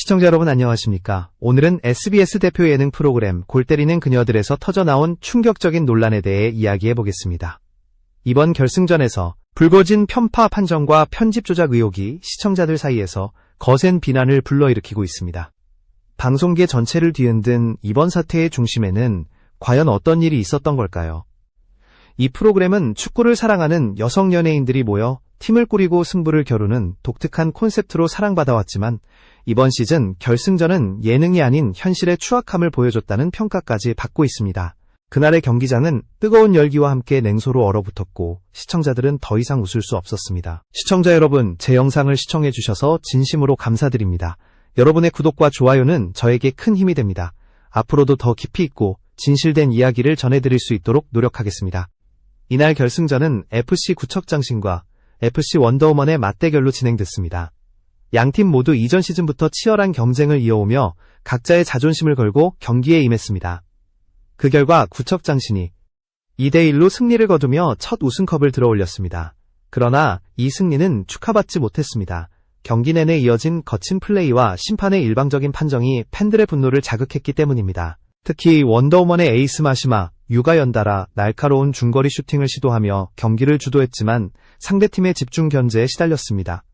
시청자 여러분 안녕하십니까? 오늘은 SBS 대표 예능 프로그램 골 때리는 그녀들에서 터져나온 충격적인 논란에 대해 이야기해 보겠습니다. 이번 결승전에서 불거진 편파 판정과 편집 조작 의혹이 시청자들 사이에서 거센 비난을 불러일으키고 있습니다. 방송계 전체를 뒤흔든 이번 사태의 중심에는 과연 어떤 일이 있었던 걸까요? 이 프로그램은 축구를 사랑하는 여성 연예인들이 모여 팀을 꾸리고 승부를 겨루는 독특한 콘셉트로 사랑받아왔지만 이번 시즌 결승전은 예능이 아닌 현실의 추악함을 보여줬다는 평가까지 받고 있습니다. 그날의 경기장은 뜨거운 열기와 함께 냉소로 얼어붙었고 시청자들은 더 이상 웃을 수 없었습니다. 시청자 여러분, 제 영상을 시청해주셔서 진심으로 감사드립니다. 여러분의 구독과 좋아요는 저에게 큰 힘이 됩니다. 앞으로도 더 깊이 있고 진실된 이야기를 전해드릴 수 있도록 노력하겠습니다. 이날 결승전은 FC 구척장신과 FC 원더우먼의 맞대결로 진행됐습니다. 양팀 모두 이전 시즌부터 치열한 경쟁을 이어오며 각자의 자존심을 걸고 경기에 임했습니다. 그 결과 구척장신이 2대1로 승리를 거두며 첫 우승컵을 들어올렸습니다. 그러나 이 승리는 축하받지 못했습니다. 경기 내내 이어진 거친 플레이와 심판의 일방적인 판정이 팬들의 분노를 자극했기 때문입니다. 특히 원더우먼의 에이스 마시마, 유가 연달아 날카로운 중거리 슈팅을 시도하며 경기를 주도했지만 상대팀의 집중 견제에 시달렸습니다.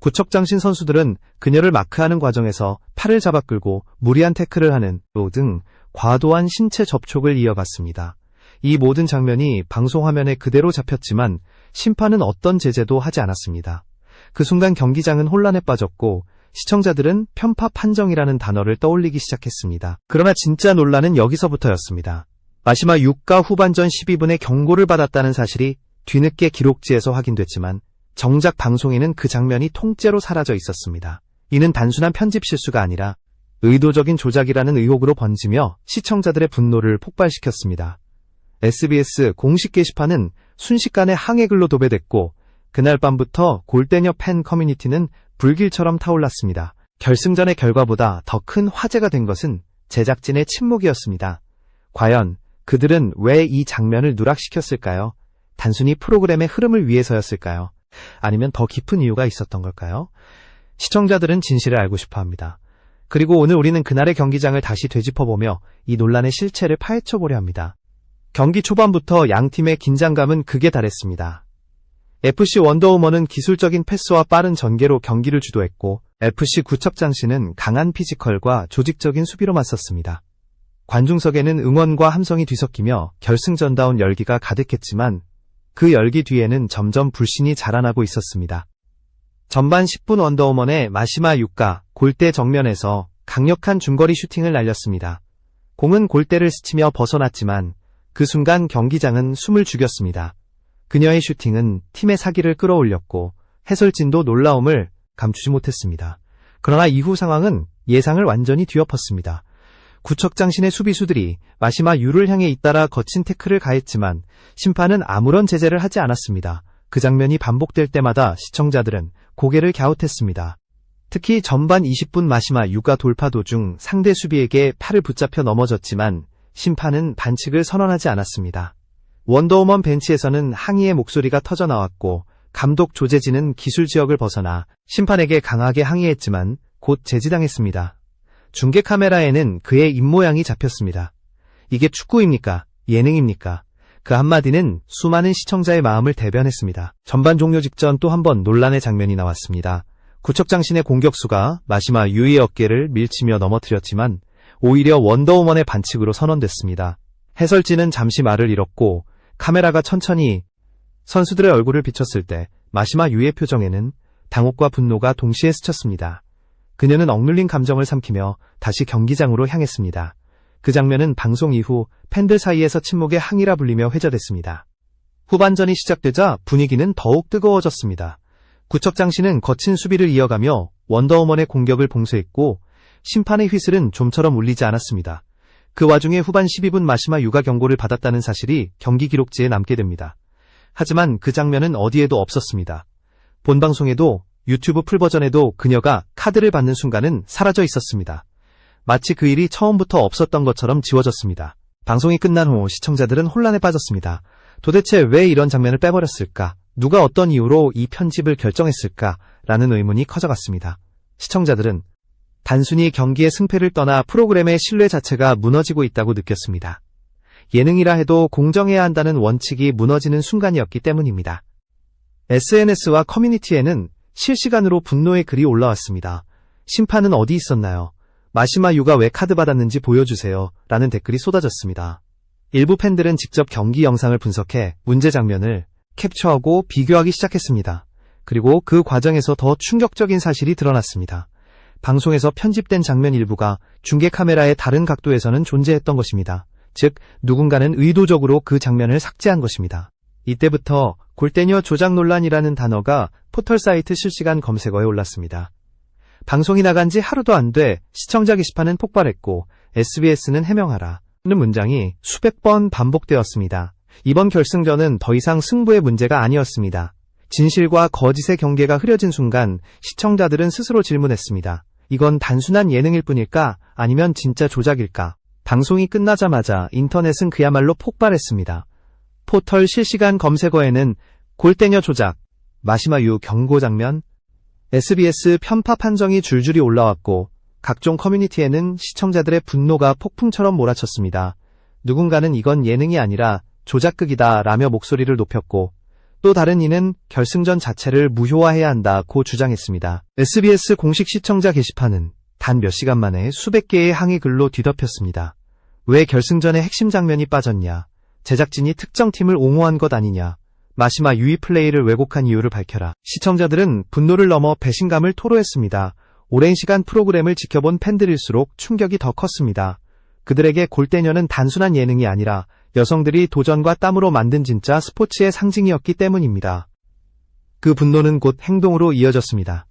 구척장신 선수들은 그녀를 마크하는 과정에서 팔을 잡아 끌고 무리한 태클을 하는 등 과도한 신체 접촉을 이어갔습니다. 이 모든 장면이 방송 화면에 그대로 잡혔지만 심판은 어떤 제재도 하지 않았습니다. 그 순간 경기장은 혼란에 빠졌고 시청자들은 편파 판정이라는 단어를 떠올리기 시작했습니다. 그러나 진짜 논란은 여기서부터였습니다. 마시마 6가 후반전 12분에 경고를 받았다는 사실이 뒤늦게 기록지에서 확인됐지만 정작 방송에는 그 장면이 통째로 사라져 있었습니다. 이는 단순한 편집 실수가 아니라 의도적인 조작이라는 의혹으로 번지며 시청자들의 분노를 폭발시켰습니다. SBS 공식 게시판은 순식간에 항해글로 도배됐고 그날 밤부터 골대녀 팬 커뮤니티는 불길처럼 타올랐습니다. 결승전의 결과보다 더 큰 화제가 된 것은 제작진의 침묵이었습니다. 과연 그들은 왜 이 장면을 누락시켰을까요? 단순히 프로그램의 흐름을 위해서였을까요? 아니면 더 깊은 이유가 있었던 걸까요? 시청자들은 진실을 알고 싶어 합니다. 그리고 오늘 우리는 그날의 경기장을 다시 되짚어보며 이 논란의 실체를 파헤쳐보려 합니다. 경기 초반부터 양 팀의 긴장감은 극에 달했습니다. FC 원더우먼은 기술적인 패스와 빠른 전개로 경기를 주도했고 FC 구척장신은 강한 피지컬과 조직적인 수비로 맞섰습니다. 관중석에는 응원과 함성이 뒤섞이며 결승전다운 열기가 가득했지만 그 열기 뒤에는 점점 불신이 자라나고 있었습니다. 전반 10분 원더우먼의 마시마 6가 골대 정면에서 강력한 중거리 슈팅을 날렸습니다. 공은 골대를 스치며 벗어났지만 그 순간 경기장은 숨을 죽였습니다. 그녀의 슈팅은 팀의 사기를 끌어올렸고 해설진도 놀라움을 감추지 못했습니다. 그러나 이후 상황은 예상을 완전히 뒤엎었습니다. 구척장신의 수비수들이 마시마 유를 향해 잇따라 거친 태클을 가했지만 심판은 아무런 제재를 하지 않았습니다. 그 장면이 반복될 때마다 시청자들은 고개를 갸웃했습니다. 특히 전반 20분 마시마 유가 돌파 도중 상대 수비에게 팔을 붙잡혀 넘어졌지만 심판은 반칙을 선언하지 않았습니다. 원더우먼 벤치에서는 항의의 목소리가 터져나왔고 감독 조재진은 기술 지역을 벗어나 심판에게 강하게 항의했지만 곧 제지당했습니다. 중계 카메라에는 그의 입모양이 잡혔습니다. 이게 축구입니까? 예능입니까? 그 한마디는 수많은 시청자의 마음을 대변했습니다. 전반 종료 직전 또 한 번 논란의 장면이 나왔습니다. 구척장신의 공격수가 마시마 유의 어깨를 밀치며 넘어뜨렸지만 오히려 원더우먼의 반칙으로 선언됐습니다. 해설진은 잠시 말을 잃었고 카메라가 천천히 선수들의 얼굴을 비췄을 때 마시마 유의 표정에는 당혹과 분노가 동시에 스쳤습니다. 그녀는 억눌린 감정을 삼키며 다시 경기장으로 향했습니다. 그 장면은 방송 이후 팬들 사이에서 침묵의 항의라 불리며 회자됐습니다. 후반전이 시작되자 분위기는 더욱 뜨거워졌습니다. 구척장신은 거친 수비를 이어가며 원더우먼의 공격을 봉쇄했고 심판의 휘슬은 좀처럼 울리지 않았습니다. 그 와중에 후반 12분 마시마 유가 경고를 받았다는 사실이 경기 기록지에 남게 됩니다. 하지만 그 장면은 어디에도 없었습니다. 본방송에도 유튜브 풀버전에도 그녀가 카드를 받는 순간은 사라져 있었습니다. 마치 그 일이 처음부터 없었던 것처럼 지워졌습니다. 방송이 끝난 후 시청자들은 혼란에 빠졌습니다. 도대체 왜 이런 장면을 빼버렸을까? 누가 어떤 이유로 이 편집을 결정했을까? 라는 의문이 커져갔습니다. 시청자들은 단순히 경기의 승패를 떠나 프로그램의 신뢰 자체가 무너지고 있다고 느꼈습니다. 예능이라 해도 공정해야 한다는 원칙이 무너지는 순간이었기 때문입니다. SNS와 커뮤니티에는 실시간으로 분노의 글이 올라왔습니다. 심판은 어디 있었나요? 마시마 유가 왜 카드 받았는지 보여주세요. 라는 댓글이 쏟아졌습니다. 일부 팬들은 직접 경기 영상을 분석해 문제 장면을 캡처하고 비교하기 시작했습니다. 그리고 그 과정에서 더 충격적인 사실이 드러났습니다. 방송에서 편집된 장면 일부가 중계 카메라의 다른 각도에서는 존재했던 것입니다. 즉, 누군가는 의도적으로 그 장면을 삭제한 것입니다. 이때부터 골대녀 조작 논란이라는 단어가 포털 사이트 실시간 검색어에 올랐습니다. 방송이 나간 지 하루도 안 돼 시청자 게시판은 폭발했고 SBS는 해명하라 는 문장이 수백 번 반복되었습니다. 이번 결승전은 더 이상 승부의 문제가 아니었습니다. 진실과 거짓의 경계가 흐려진 순간 시청자들은 스스로 질문했습니다. 이건 단순한 예능일 뿐일까? 아니면 진짜 조작일까? 방송이 끝나자마자 인터넷은 그야말로 폭발했습니다. 포털 실시간 검색어에는 골대녀 조작, 마시마 유 경고 장면, SBS 편파 판정이 줄줄이 올라왔고 각종 커뮤니티에는 시청자들의 분노가 폭풍처럼 몰아쳤습니다. 누군가는 이건 예능이 아니라 조작극이다 라며 목소리를 높였고 또 다른 이는 결승전 자체를 무효화해야 한다고 주장했습니다. SBS 공식 시청자 게시판은 단 몇 시간 만에 수백 개의 항의 글로 뒤덮였습니다. 왜 결승전의 핵심 장면이 빠졌냐? 제작진이 특정 팀을 옹호한 것 아니냐? 마시마 유의 플레이를 왜곡한 이유를 밝혀라. 시청자들은 분노를 넘어 배신감을 토로했습니다. 오랜 시간 프로그램을 지켜본 팬들일수록 충격이 더 컸습니다. 그들에게 골대녀는 단순한 예능이 아니라 여성들이 도전과 땀으로 만든 진짜 스포츠의 상징이었기 때문입니다. 그 분노는 곧 행동으로 이어졌습니다.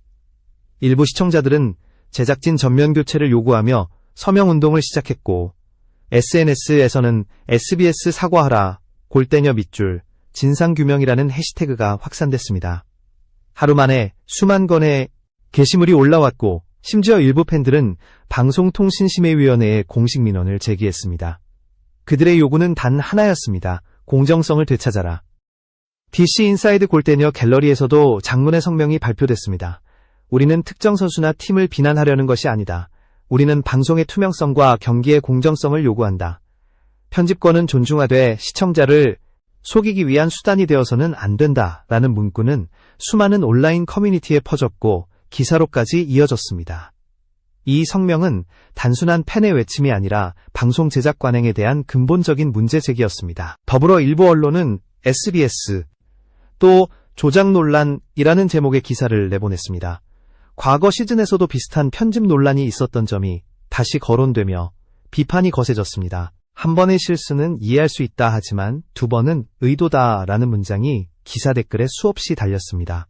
일부 시청자들은 제작진 전면 교체를 요구하며 서명운동을 시작했고 SNS에서는 SBS 사과하라, 골대녀 밑줄, 진상규명이라는 해시태그가 확산됐습니다. 하루 만에 수만 건의 게시물이 올라왔고 심지어 일부 팬들은 방송통신심의위원회에 공식 민원을 제기했습니다. 그들의 요구는 단 하나였습니다. 공정성을 되찾아라. DC 인사이드 골대녀 갤러리에서도 장문의 성명이 발표됐습니다. 우리는 특정 선수나 팀을 비난하려는 것이 아니다. 우리는 방송의 투명성과 경기의 공정성을 요구한다. 편집권은 존중하되 시청자를 속이기 위한 수단이 되어서는 안 된다. 라는 문구는 수많은 온라인 커뮤니티에 퍼졌고 기사로까지 이어졌습니다. 이 성명은 단순한 팬의 외침이 아니라 방송 제작 관행에 대한 근본적인 문제 제기였습니다. 더불어 일부 언론은 SBS 또 조작 논란이라는 제목의 기사를 내보냈습니다. 과거 시즌에서도 비슷한 편집 논란이 있었던 점이 다시 거론되며 비판이 거세졌습니다. 한 번의 실수는 이해할 수 있다 하지만 두 번은 의도다라는 문장이 기사 댓글에 수없이 달렸습니다.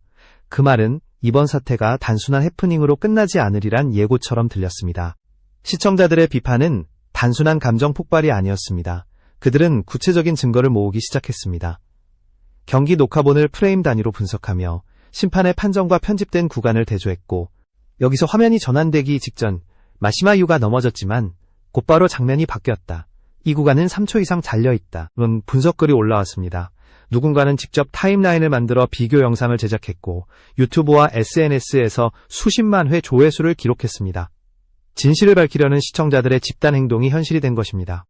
그 말은 이번 사태가 단순한 해프닝으로 끝나지 않으리란 예고처럼 들렸습니다. 시청자들의 비판은 단순한 감정 폭발이 아니었습니다. 그들은 구체적인 증거를 모으기 시작했습니다. 경기 녹화본을 프레임 단위로 분석하며 심판의 판정과 편집된 구간을 대조했고 여기서 화면이 전환되기 직전 마시마 유가 넘어졌지만 곧바로 장면이 바뀌었다. 이 구간은 3초 이상 잘려있다. 는 분석글이 올라왔습니다. 누군가는 직접 타임라인을 만들어 비교 영상을 제작했고 유튜브와 SNS에서 수십만 회 조회수를 기록했습니다. 진실을 밝히려는 시청자들의 집단 행동이 현실이 된 것입니다.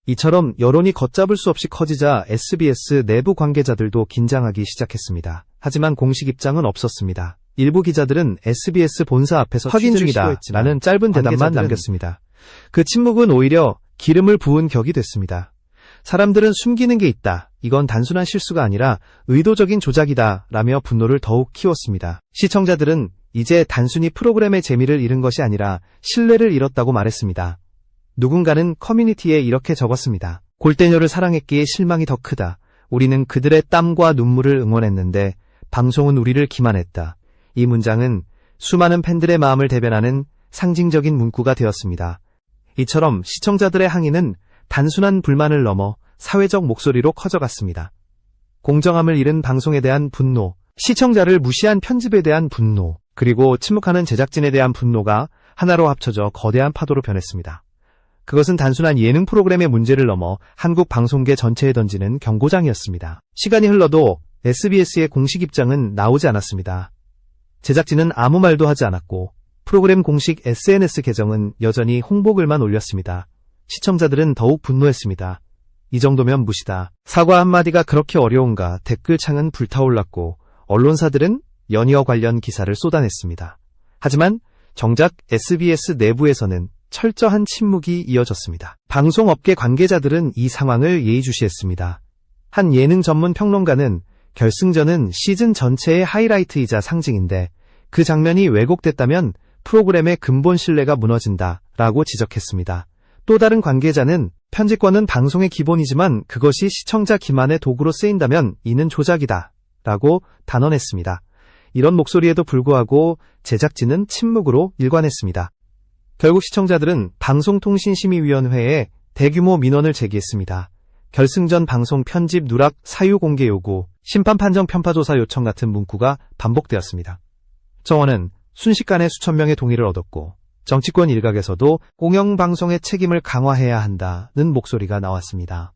이처럼 여론이 걷잡을 수 없이 커지자 SBS 내부 관계자들도 긴장하기 시작했습니다. 하지만 공식 입장은 없었습니다. 일부 기자들은 SBS 본사 앞에서 확인 중이다 라는 짧은 대답만 남겼습니다. 그 침묵은 오히려 기름을 부은 격이 됐습니다. 사람들은 숨기는 게 있다. 이건 단순한 실수가 아니라 의도적인 조작이다 라며 분노를 더욱 키웠습니다. 시청자들은 이제 단순히 프로그램의 재미를 잃은 것이 아니라 신뢰를 잃었다고 말했습니다. 누군가는 커뮤니티에 이렇게 적었습니다. 골대녀를 사랑했기에 실망이 더 크다. 우리는 그들의 땀과 눈물을 응원했는데 방송은 우리를 기만했다. 이 문장은 수많은 팬들의 마음을 대변하는 상징적인 문구가 되었습니다. 이처럼 시청자들의 항의는 단순한 불만을 넘어 사회적 목소리로 커져갔습니다. 공정함을 잃은 방송에 대한 분노, 시청자를 무시한 편집에 대한 분노, 그리고 침묵하는 제작진에 대한 분노가 하나로 합쳐져 거대한 파도로 변했습니다. 그것은 단순한 예능 프로그램의 문제를 넘어 한국 방송계 전체에 던지는 경고장이었습니다. 시간이 흘러도 SBS의 공식 입장은 나오지 않았습니다. 제작진은 아무 말도 하지 않았고 프로그램 공식 SNS 계정은 여전히 홍보글만 올렸습니다. 시청자들은 더욱 분노했습니다. 이 정도면 무시다. 사과 한마디가 그렇게 어려운가 댓글창은 불타올랐고 언론사들은 연이어 관련 기사를 쏟아냈습니다. 하지만 정작 SBS 내부에서는 철저한 침묵이 이어졌습니다. 방송업계 관계자들은 이 상황을 예의주시했습니다. 한 예능 전문 평론가는 결승전은 시즌 전체의 하이라이트이자 상징인데 그 장면이 왜곡됐다면 프로그램의 근본 신뢰가 무너진다라고 지적했습니다. 또 다른 관계자는 편집권은 방송의 기본이지만 그것이 시청자 기만의 도구로 쓰인다면 이는 조작이다 라고 단언했습니다. 이런 목소리에도 불구하고 제작진은 침묵으로 일관했습니다. 결국 시청자들은 방송통신심의위원회에 대규모 민원을 제기했습니다. 결승전 방송 편집 누락 사유 공개 요구, 심판 판정 편파조사 요청 같은 문구가 반복되었습니다. 정원은 순식간에 수천 명의 동의를 얻었고 정치권 일각에서도 공영방송의 책임을 강화해야 한다는 목소리가 나왔습니다.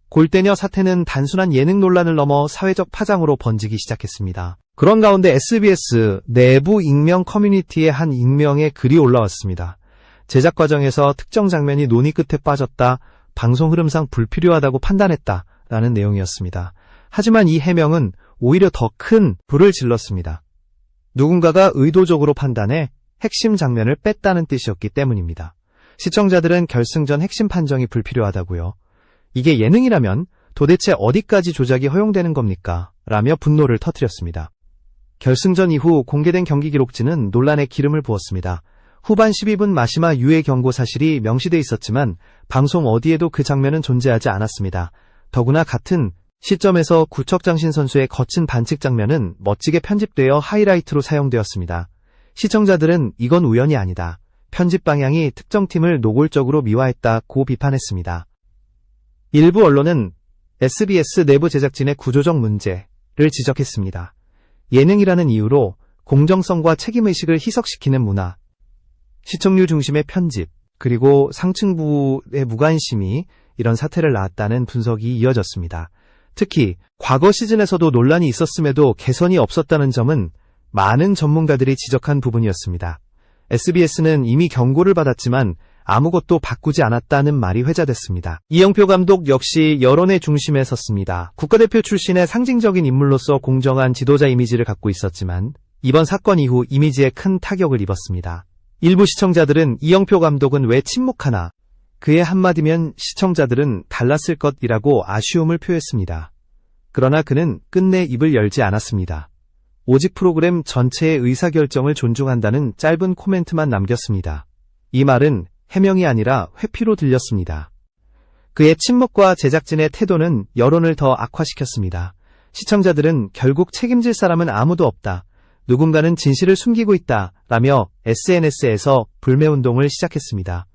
골대녀 사태는 단순한 예능 논란을 넘어 사회적 파장으로 번지기 시작했습니다. 그런 가운데 SBS 내부 익명 커뮤니티에 한 익명의 글이 올라왔습니다. 제작 과정에서 특정 장면이 논의 끝에 빠졌다, 방송 흐름상 불필요하다고 판단했다라는 내용이었습니다. 하지만 이 해명은 오히려 더 큰 불을 질렀습니다. 누군가가 의도적으로 판단해 핵심 장면을 뺐다는 뜻이었기 때문입니다. 시청자들은 결승전 핵심 판정이 불필요하다고요. 이게 예능이라면 도대체 어디까지 조작이 허용되는 겁니까? 라며 분노를 터뜨렸습니다. 결승전 이후 공개된 경기 기록지는 논란에 기름을 부었습니다. 후반 12분 마시마 유해 경고 사실이 명시돼 있었지만 방송 어디에도 그 장면은 존재하지 않았습니다. 더구나 같은 시점에서 구척장신 선수의 거친 반칙 장면은 멋지게 편집되어 하이라이트로 사용되었습니다. 시청자들은 이건 우연이 아니다. 편집 방향이 특정 팀을 노골적으로 미화했다고 비판했습니다. 일부 언론은 SBS 내부 제작진의 구조적 문제를 지적했습니다. 예능이라는 이유로 공정성과 책임의식을 희석시키는 문화, 시청률 중심의 편집, 그리고 상층부의 무관심이 이런 사태를 낳았다는 분석이 이어졌습니다. 특히 과거 시즌에서도 논란이 있었음에도 개선이 없었다는 점은 많은 전문가들이 지적한 부분이었습니다. SBS는 이미 경고를 받았지만 아무것도 바꾸지 않았다는 말이 회자됐습니다. 이영표 감독 역시 여론의 중심에 섰습니다. 국가대표 출신의 상징적인 인물로서 공정한 지도자 이미지를 갖고 있었지만 이번 사건 이후 이미지에 큰 타격을 입었습니다. 일부 시청자들은 이영표 감독은 왜 침묵하나? 그의 한마디면 시청자들은 달랐을 것이라고 아쉬움을 표했습니다. 그러나 그는 끝내 입을 열지 않았습니다. 오직 프로그램 전체의 의사결정을 존중한다는 짧은 코멘트만 남겼습니다. 이 말은 해명이 아니라 회피로 들렸습니다. 그의 침묵과 제작진의 태도는 여론을 더 악화시켰습니다. 시청자들은 결국 책임질 사람은 아무도 없다, 누군가는 진실을 숨기고 있다 라며 SNS에서 불매운동을 시작했습니다.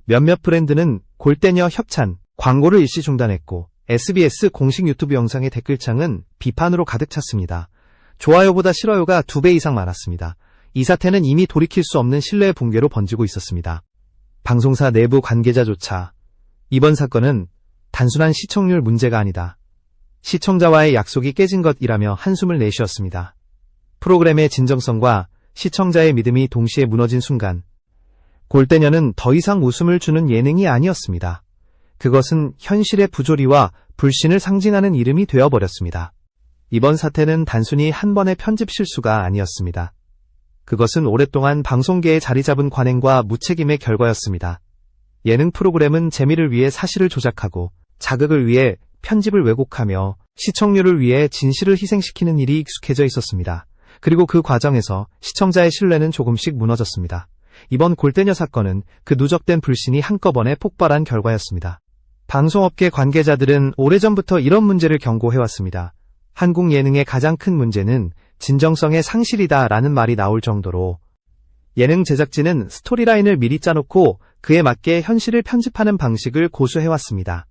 몇몇 브랜드는 골대녀 협찬, 광고를 일시 중단했고 SBS 공식 유튜브 영상의 댓글창은 비판으로 가득 찼습니다. 좋아요보다 싫어요가 2배 이상 많았습니다. 이 사태는 이미 돌이킬 수 없는 신뢰 붕괴로 번지고 있었습니다. 방송사 내부 관계자조차 이번 사건은 단순한 시청률 문제가 아니다, 시청자와의 약속이 깨진 것이라며 한숨을 내쉬었습니다. 프로그램의 진정성과 시청자의 믿음이 동시에 무너진 순간 골대녀는 더 이상 웃음을 주는 예능이 아니었습니다. 그것은 현실의 부조리와 불신을 상징하는 이름이 되어버렸습니다. 이번 사태는 단순히 한 번의 편집 실수가 아니었습니다. 그것은 오랫동안 방송계에 자리 잡은 관행과 무책임의 결과였습니다. 예능 프로그램은 재미를 위해 사실을 조작하고 자극을 위해 편집을 왜곡하며 시청률을 위해 진실을 희생시키는 일이 익숙해져 있었습니다. 그리고 그 과정에서 시청자의 신뢰는 조금씩 무너졌습니다. 이번 골대녀 사건은 그 누적된 불신이 한꺼번에 폭발한 결과였습니다. 방송업계 관계자들은 오래전부터 이런 문제를 경고해왔습니다. 한국 예능의 가장 큰 문제는 진정성의 상실이다라는 말이 나올 정도로 예능 제작진은 스토리라인을 미리 짜놓고 그에 맞게 현실을 편집하는 방식을 고수해왔습니다.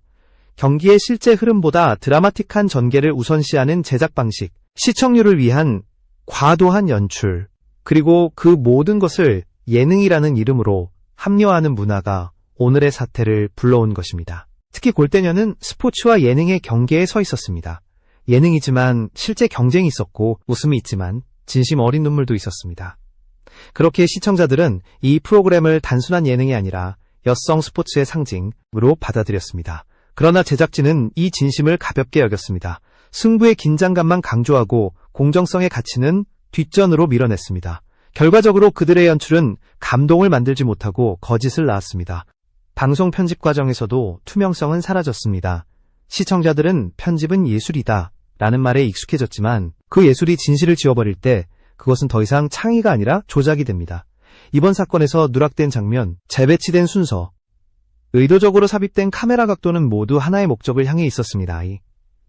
경기의 실제 흐름보다 드라마틱한 전개를 우선시하는 제작 방식, 시청률을 위한 과도한 연출, 그리고 그 모든 것을 예능이라는 이름으로 합리화하는 문화가 오늘의 사태를 불러온 것입니다. 특히 골대녀는 스포츠와 예능의 경계에 서 있었습니다. 예능이지만 실제 경쟁이 있었고 웃음이 있지만 진심 어린 눈물도 있었습니다. 그렇게 시청자들은 이 프로그램을 단순한 예능이 아니라 여성 스포츠의 상징으로 받아들였습니다. 그러나 제작진은 이 진심을 가볍게 여겼습니다. 승부의 긴장감만 강조하고 공정성의 가치는 뒷전으로 밀어냈습니다. 결과적으로 그들의 연출은 감동을 만들지 못하고 거짓을 낳았습니다. 방송 편집 과정에서도 투명성은 사라졌습니다. 시청자들은 편집은 예술이다 라는 말에 익숙해졌지만 그 예술이 진실을 지워버릴 때 그것은 더 이상 창의가 아니라 조작이 됩니다. 이번 사건에서 누락된 장면, 재배치된 순서, 의도적으로 삽입된 카메라 각도는 모두 하나의 목적을 향해 있었습니다.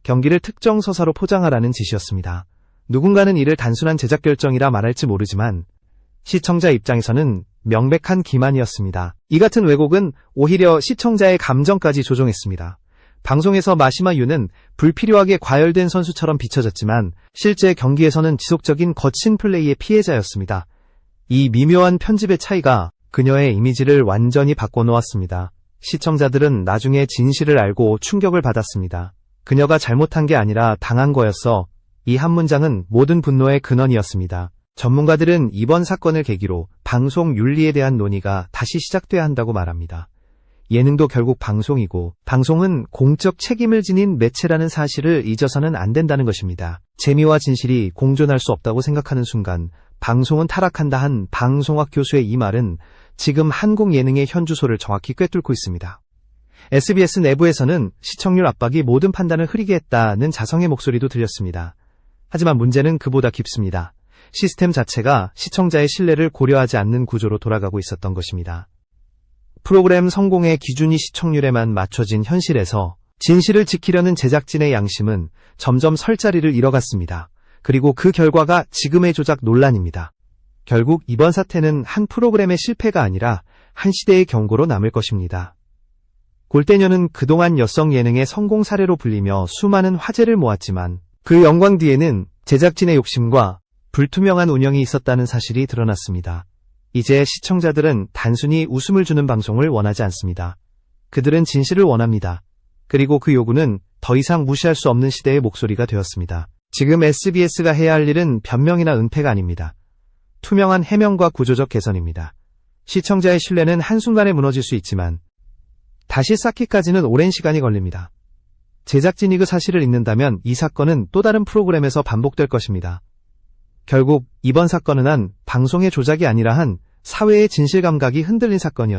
경기를 특정 서사로 포장하라는 지시였습니다. 누군가는 이를 단순한 제작 결정이라 말할지 모르지만 시청자 입장에서는 명백한 기만이었습니다. 이 같은 왜곡은 오히려 시청자의 감정까지 조종했습니다. 방송에서 마시마 유는 불필요하게 과열된 선수처럼 비춰졌지만 실제 경기에서는 지속적인 거친 플레이의 피해자였습니다. 이 미묘한 편집의 차이가 그녀의 이미지를 완전히 바꿔놓았습니다. 시청자들은 나중에 진실을 알고 충격을 받았습니다. 그녀가 잘못한 게 아니라 당한 거였어. 이 한 문장은 모든 분노의 근원이었습니다. 전문가들은 이번 사건을 계기로 방송 윤리에 대한 논의가 다시 시작돼야 한다고 말합니다. 예능도 결국 방송이고 방송은 공적 책임을 지닌 매체라는 사실을 잊어서는 안 된다는 것입니다. 재미와 진실이 공존할 수 없다고 생각하는 순간 방송은 타락한다 한 방송학 교수의 이 말은 지금 한국 예능의 현주소를 정확히 꿰뚫고 있습니다. SBS 내부에서는 시청률 압박이 모든 판단을 흐리게 했다는 자성의 목소리도 들렸습니다. 하지만 문제는 그보다 깊습니다. 시스템 자체가 시청자의 신뢰를 고려하지 않는 구조로 돌아가고 있었던 것입니다. 프로그램 성공의 기준이 시청률에만 맞춰진 현실에서 진실을 지키려는 제작진의 양심은 점점 설 자리를 잃어갔습니다. 그리고 그 결과가 지금의 조작 논란입니다. 결국 이번 사태는 한 프로그램의 실패가 아니라 한 시대의 경고로 남을 것입니다. 골대녀는 그동안 여성 예능의 성공 사례로 불리며 수많은 화제를 모았지만 그 영광 뒤에는 제작진의 욕심과 불투명한 운영이 있었다는 사실이 드러났습니다. 이제 시청자들은 단순히 웃음을 주는 방송을 원하지 않습니다. 그들은 진실을 원합니다. 그리고 그 요구는 더 이상 무시할 수 없는 시대의 목소리가 되었습니다. 지금 SBS가 해야 할 일은 변명이나 은폐가 아닙니다. 투명한 해명과 구조적 개선입니다. 시청자의 신뢰는 한순간에 무너질 수 있지만 다시 쌓기까지는 오랜 시간이 걸립니다. 제작진이 그 사실을 잊는다면 이 사건은 또 다른 프로그램에서 반복될 것입니다. 결국 이번 사건은 한 방송의 조작이 아니라 한 사회의 진실 감각이 흔들린 사건이었습니다.